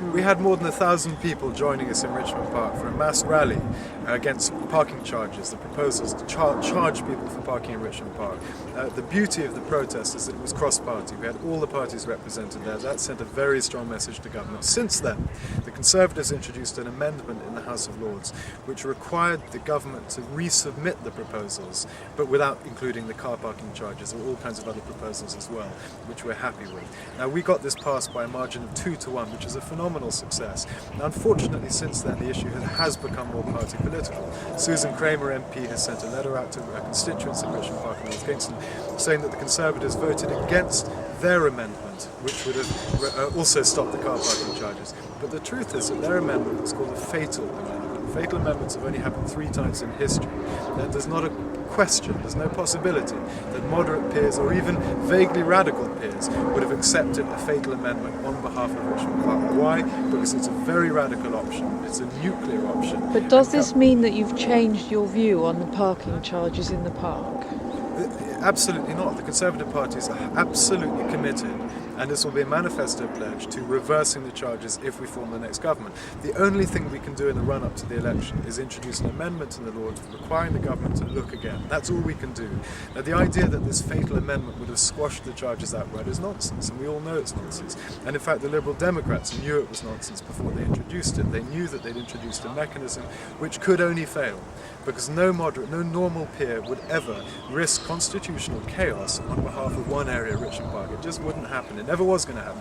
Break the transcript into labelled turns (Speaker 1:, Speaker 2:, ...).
Speaker 1: We had more than 1,000 people joining us in Richmond Park for a mass rally against parking charges, the proposals to charge people for parking in Richmond Park. The beauty of the protest is that it was cross-party. We had all the parties represented there. That sent a very strong message to government. Since then, the Conservatives introduced an amendment in the House of Lords which required the government to resubmit the proposals, but without including the car parking charges or all kinds of other proposals as well, which we're happy with. Now, we got this passed by a margin of 2-1, which is a phenomenal success. Now, unfortunately, since then, the issue has become more party political. Susan Kramer MP has sent a letter out to her constituents in Richmond Park and North Kingston saying that the Conservatives voted against their amendment, which would have also stopped the car parking charges. But the truth is that their amendment was called a fatal amendment. Fatal amendments have only happened 3 times in history. There's not a question, there's no possibility that moderate peers or even vaguely radical peers would have accepted a fatal amendment on behalf of Richmond Park. Why? Because it's a very radical option. It's a nuclear option.
Speaker 2: But does this mean that you've changed your view on the parking charges in the park?
Speaker 1: Absolutely not. The Conservative Party is absolutely committed, and this will be a manifesto pledge, to reversing the charges if we form the next government. The only thing we can do in the run-up to the election is introduce an amendment in the Lords requiring the government to look again. That's all we can do. Now, the idea that this fatal amendment would have squashed the charges outright is nonsense, and we all know it's nonsense. And in fact, the Liberal Democrats knew it was nonsense before they introduced it. They knew that they'd introduced a mechanism which could only fail, because no normal peer would ever risk constitutional chaos on behalf of one area of Richmond Park. It just wouldn't happen. It never was going to happen.